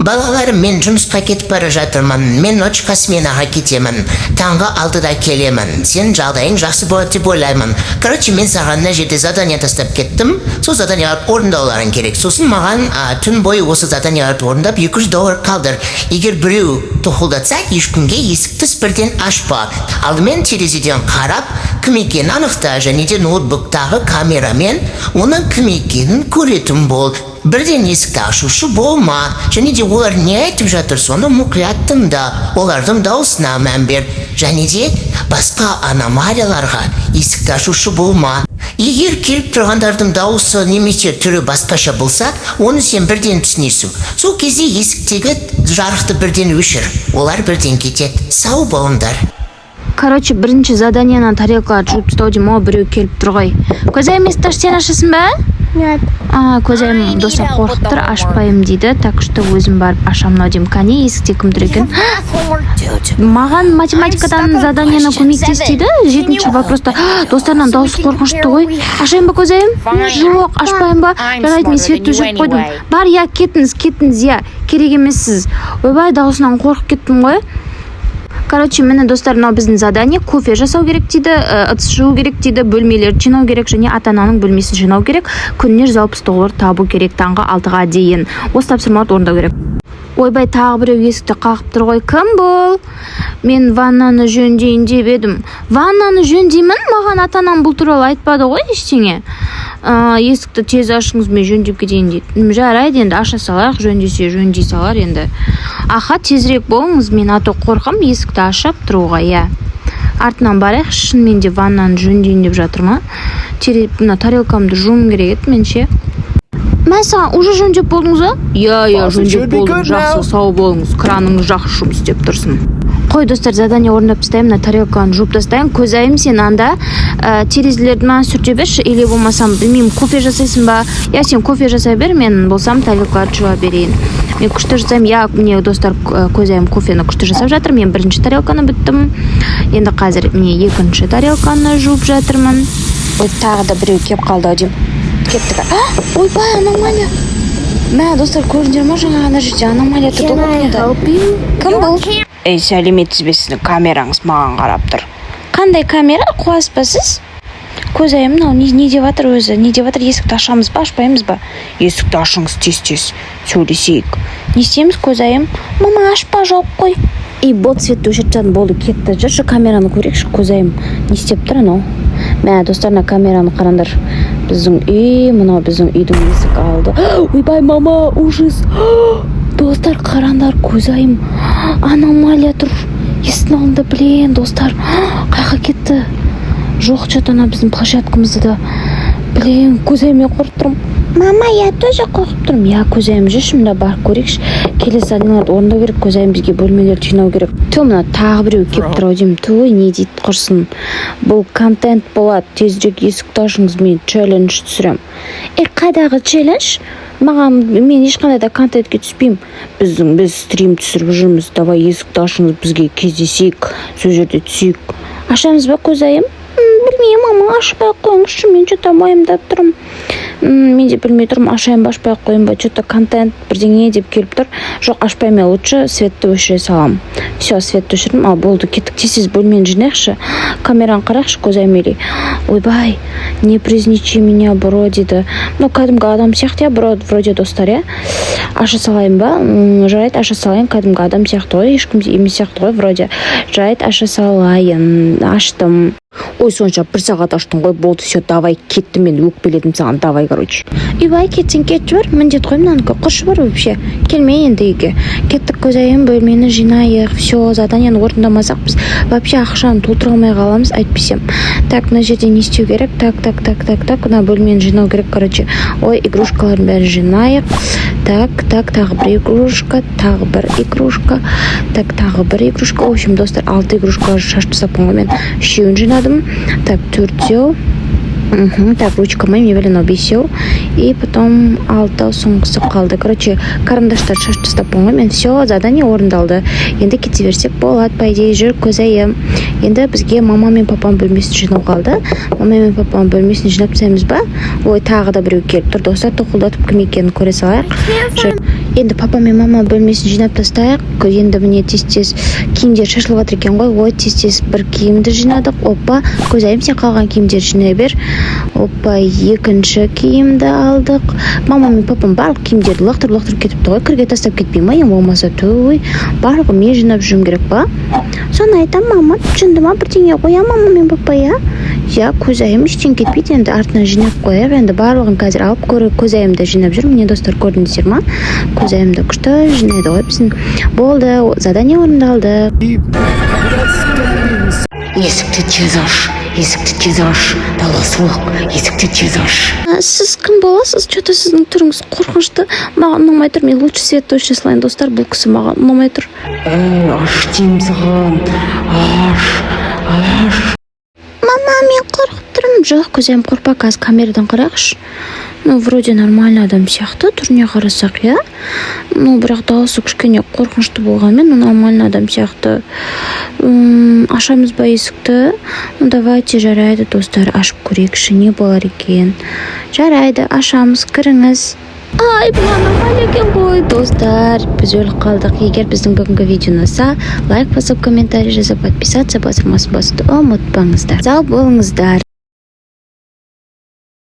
Балаларым, мен жұмысқа кетіп бара жатырмын. Мен ночқа сменаға кетемін. Таңғы 6-да келемін. Сен жағдайың жақсы болады деп ойлаймын. Короче, мен саған мына жерде задание тастап кеттім. Сол заданияларды орындауларың керек. Сосын маған түн бойы осы заданияларды орындап $200 қалдыр. Егер біреу тоқылдатса, ешкімге есікті бірден ашпа. Алдымен терезеден қарап, кім екенін анықта, және де ноутбуктағы камерамен оның кім екенін көретін бол. Бірден есікті ашушы болма, және де олар не айтып жатыр, соны мұқият тыңда, олардың дауысына мән бер, және де басқа аномалияларға есікті ашушы болма. Егер келіп тұрғандардың дауысы немесе түрі басқаша болса, оны сен бірден түсінесің. Сол кезде есіктегі жарықты бірден өшір, олар бірден кетеді. Сау болыңдар. Короче, бірінші заданияны тарелкаларды жуып тастау деймін, ол біреу келіп тұр ғой. Көзайым, есікті сен ашасың ба? Нет. Көзайым достар қорқып тұр, ашпаймын дейді, так что өзім барып ашамын ау деймін. Кәне, есікте кім тұр екен? Маған математикадан заданияны көмектес дейді. 7-ші вопроста достарынан дауысы қорқынышты ғой. Ашайын ба, Көзайым? Жоқ, ашпаймын ба? Жарайды, мен светті өшіріп қойдым. Бар, я, кетіңіз, я, керек емессіз. Ойбай, дауысынан қорқып кеттім ғой. Короче, міне достар, мынау біздің задание. Кофе жасау керек дейді, ыдыс жуу керек дейді, бөлмелерді жинау керек және ата-ананың бөлмесін жинау керек. Күніне $160 табу керек таңғы 6-ға дейін. Осы тапсырмаларды орындау керек. Ойбай, тағы біреу есікті қағып тұр ғой. Кім бұл? Мен ваннаны жөндейін деп едім. Ваннаны жөндеймін? Маған ата-анам бұл туралы айтпады ғой ештеңе. Есікті тез ашыңыз, мен жөндеп кетейін дейді. Жарайды, енді аша салайық, жөндесе жөндей салар енді. Аха, тезірек болыңыз, мен аты қорқам есікті ашып тұруға, я. Артынан барайық, шынымен де ваннаны жөндейін деп жатырма. Мына тарелкамды жуым керек еді, менше. Мәса, уже жөндеп болдыңыз ба? Я, жөндеп болдым, жақсы, сау болыңыз, краныңыз жақсы жұмыс істеп тұрсын. Қой достар, задание орындап тастаймын, мына тарелканы жуып тастаймын. Көзайым, сен анда терезелерді маған сүрте берші, или болмасам, білмеймін, кофе жасайсың ба? Я, сен кофе жасай бер, мен болсам тарелкаларды жуа берейін. Мен күшті жасаймын, я, міне достар, Көзайым кофені күшті жасап жатыр. Мен бірінші тарелканы біттім. Енді қазір міне екінші тарелканы жуып жатырмын. Ой, тағы да біреу кеп қалды ау деймін. Кеттік. Ойбай, аномалия. Мә, достар, көрдіңдер ме, жаңа ана жерде аномалия тұрды. Кім бұл? Ей, сәлеметсіз бе, сіздің камераңыз маған қарап тұр. Қандай камера? Қуасыз ба сіз? Көзайым, мынау не деп жатыр өзі? Не деп жатыр? Есікті ашамыз ба, ашпаймыз ба? Есікті ашыңыз, тез-тез сөйлесейік. Не істейміз, Көзайым? Мама, ашпа, жоқ қой. И бот светті өшіріп жатыр, болды, кетті. Жүрші камераны көрейікші, Көзайым. Не істеп тұр анау? Мә, достарына камераны қарандар. Біздің үй, мынау біздің үйдің есік алды. Ойбай, мама, ужас. Достар, қарандар, Көзайым. Аномалия тұр. Есіктің алдында, блин, достар. Қайға кетті? Жоқ, что-то ана біздің площадкамызды да. Блин, Көзайым, мен қорқып тұрмын. Мама, я тоже қорқып тұрмын. Я, Көзайым, жүрші, мында барып көрейікші. Келесі заденияларды орындау керек, Көзайым, бізге бөлмелерді жинау керек. Мына тағы біреу келіп тұр ау деймін. Той, не дейді құрсын. Бұл контент болады. Тезірек есікті ашыңыз, мен челлендж түсірем. Қайдағы челлендж? Мен ешқандай да контентке түспеймін. Біз стрим түсіріп жүрміз. Давай есікті ашыңыз, бізге кездесейік, сол жерде түсейік. Ашамыз ба, Көзайым? Білмеймін, мама, ашпай қойыңызшы, мен что-то уайымдап тұрмын. Мен де білмей тұрмын, ашайын ба, ашпай қойын ба, что-то контент бірдеңе деп келіп тұр. Жоқ, ашпаймын, лучше светті өшіре салам. Все, светті өшірдім. Болды, кеттік, тез бөлмені жинайықшы. Камераны қарайықшы, Көзайым, или. Ойбай, не призничай меня, бро, дейді. Кәдімгі адам сияқты, я, бро, вроде достар, я. Аша салайын ба? Жарайды, аша салайын, кәдімгі адам сияқты ғой, ешкім емес сияқты ғой, вроде. Жарайды, аша салайын, аштым. Ой, сонша бір сағат аштың ғой, болды, все, давай, кеттім, мен өкпеледім саған, давай, короче. Үйбай, кетсең кетші бар, міндет қой, мынанікі құршы бар вообще, келмей енді үйге. Кеттік, Көзайым, бөлмені жинайық, все, заданияны орындамасақ біз вообще ақшаны толтыра алмай қаламыз, айтпесем. Так, мына жерде не істеу керек? Так, мына бөлмені жинау керек, короче. Ой, игрушкалардың бәрін жинайық. Так, тағы бір игрушка, тағы бір игрушка. Так, тағы бір игрушка. В общем, достар, 6 игрушкалар шашып тастаппын ғой, мен 3-еуін жинадым. Так, 4-еу. Так, ручка моя велено 5-еу. И потом 6 соңғысы қалды. Короче, карандаштар шашып тастаппын ғой, мен все, задание орындалды. Енді кете берсек болады, по идее, жүр, Көзайым. Енді бізге мама мен папам бөлмесін жинау қалды. Мама мен папам бөлмесін жинап тастаймыз ба? Ой, тағы да біреу келіп тұр. Достар, тоқылдатып кім екенін көре салайық. Енді папа мен мама бөлмесін жинап тастайық. Енді міне тез-тез киімдер шашылып жатыр екен ғой. Ой, тез-тез бір киімді жинадық. Опа, көзайым сен қалған киімдер жинай бер. Опа, екінші киімді алдық. Мама мен папам барлық киімдерді лақтырып кетіпті ғой. Кірге тастап кетпей ма? Ең болмаса той. Барлығы мен жинап жүрім керек па? Соны айтам, мама, түсінді ма? Бірдеңе қоя мама мен папа, я? Я көзайым іштен кетпейді, енді артынан жинап қояр. Енді барлығын қазір алып көзайымды жинап жүр. Міне достар, көрдіңіздер ма? Көзайымды күшті жинайды ғой біздің. Болды, задание орындалды. Есікті тез аш, дала суық, есікті тез аш. Сіз кім боласыз? Что-то сіздің түріңіз қорқынышты. Маған ұнамай тұр. Мен лучше свет өшіре салайын, достар. Бұл кісі маған ұнамай тұр. Аш деймін саған, аш. Мама, мен қорқып тұрмын. Жоқ, көзайым қорқпа, қазір камерадан қарақшы. Ну, вроде нормальный адам сияқты, түріне қарасақ, я? Ну, бірақ дауысы кішкене қорқынышты болғанмен, нормальный адам сияқты. Ашамыз ба есікті? Ну, давайте, жарайды, достар, ашып көрейікші, не болар екен. Жарайды, ашамыз, кіріңіз. Ай, бұл нормальный екен ғой, достар. Біз өліп қалдық. Егер біздің бүгінгі видео ұнаса, лайк басып, комментарий жазып, подписаться басылмасын басуды ұмытпаңыздар. Сау болыңыздар.